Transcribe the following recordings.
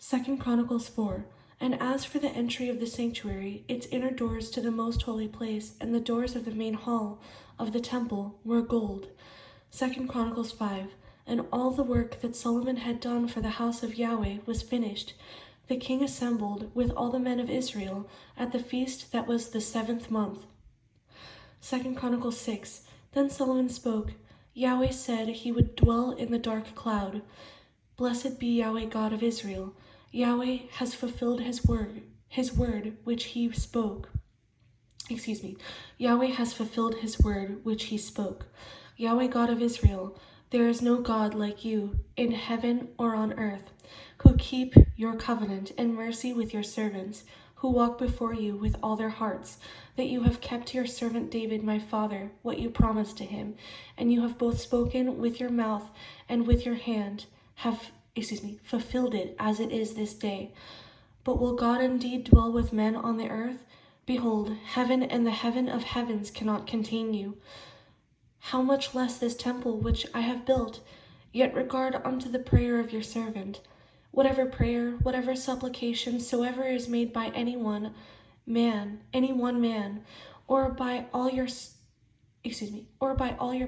2 Chronicles 4. And as for the entry of the sanctuary, its inner doors to the most holy place, and the doors of the main hall of the temple were gold. 2 Chronicles 5. And all the work that Solomon had done for the house of Yahweh was finished. The king assembled with all the men of Israel at the feast that was the 7th month. 2 Chronicles 6. Then Solomon spoke. Yahweh said he would dwell in the dark cloud. Blessed be Yahweh God of Israel. Yahweh has fulfilled his word which he spoke. Yahweh has fulfilled his word which he spoke. Yahweh God of Israel, there is no God like you in heaven or on earth, who keep your covenant and mercy with your servants, who walk before you with all their hearts, that you have kept your servant David my father what you promised to him, and you have both spoken with your mouth and with your hand, fulfilled it as it is this day. But will God indeed dwell with men on the earth? Behold, heaven and the heaven of heavens cannot contain you. How much less this temple which I have built? Yet regard unto the prayer of your servant. Whatever prayer, whatever supplication soever is made by any one man, or by all your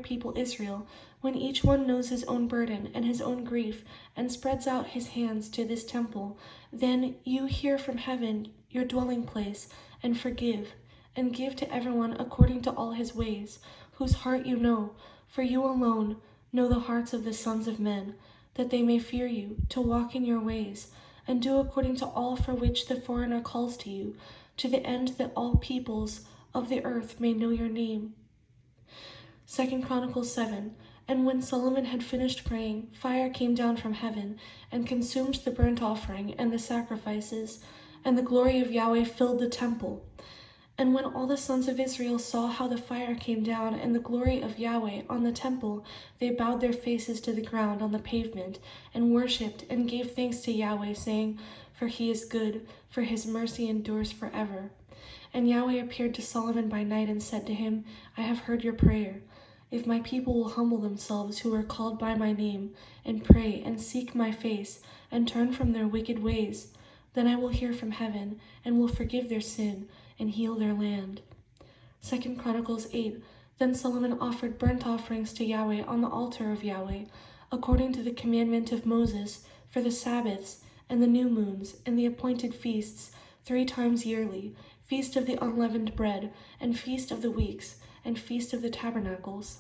people Israel, when each one knows his own burden and his own grief, and spreads out his hands to this temple, then you hear from heaven your dwelling place, and forgive, and give to everyone according to all his ways, whose heart you know, for you alone know the hearts of the sons of men, that they may fear you, to walk in your ways, and do according to all for which the foreigner calls to you, to the end that all peoples of the earth may know your name. 2 Chronicles 7. And when Solomon had finished praying, fire came down from heaven, and consumed the burnt offering and the sacrifices, and the glory of Yahweh filled the temple. And when all the sons of Israel saw how the fire came down and the glory of Yahweh on the temple, they bowed their faces to the ground on the pavement, and worshipped and gave thanks to Yahweh, saying, For he is good, for his mercy endures forever. And Yahweh appeared to Solomon by night and said to him, I have heard your prayer. If my people will humble themselves who are called by my name, and pray and seek my face, and turn from their wicked ways, then I will hear from heaven, and will forgive their sin, and heal their land. 2 Chronicles 8. Then Solomon offered burnt offerings to Yahweh on the altar of Yahweh, according to the commandment of Moses, for the Sabbaths, and the new moons, and the appointed feasts, 3 times yearly, feast of the unleavened bread, and feast of the weeks, and feast of the tabernacles.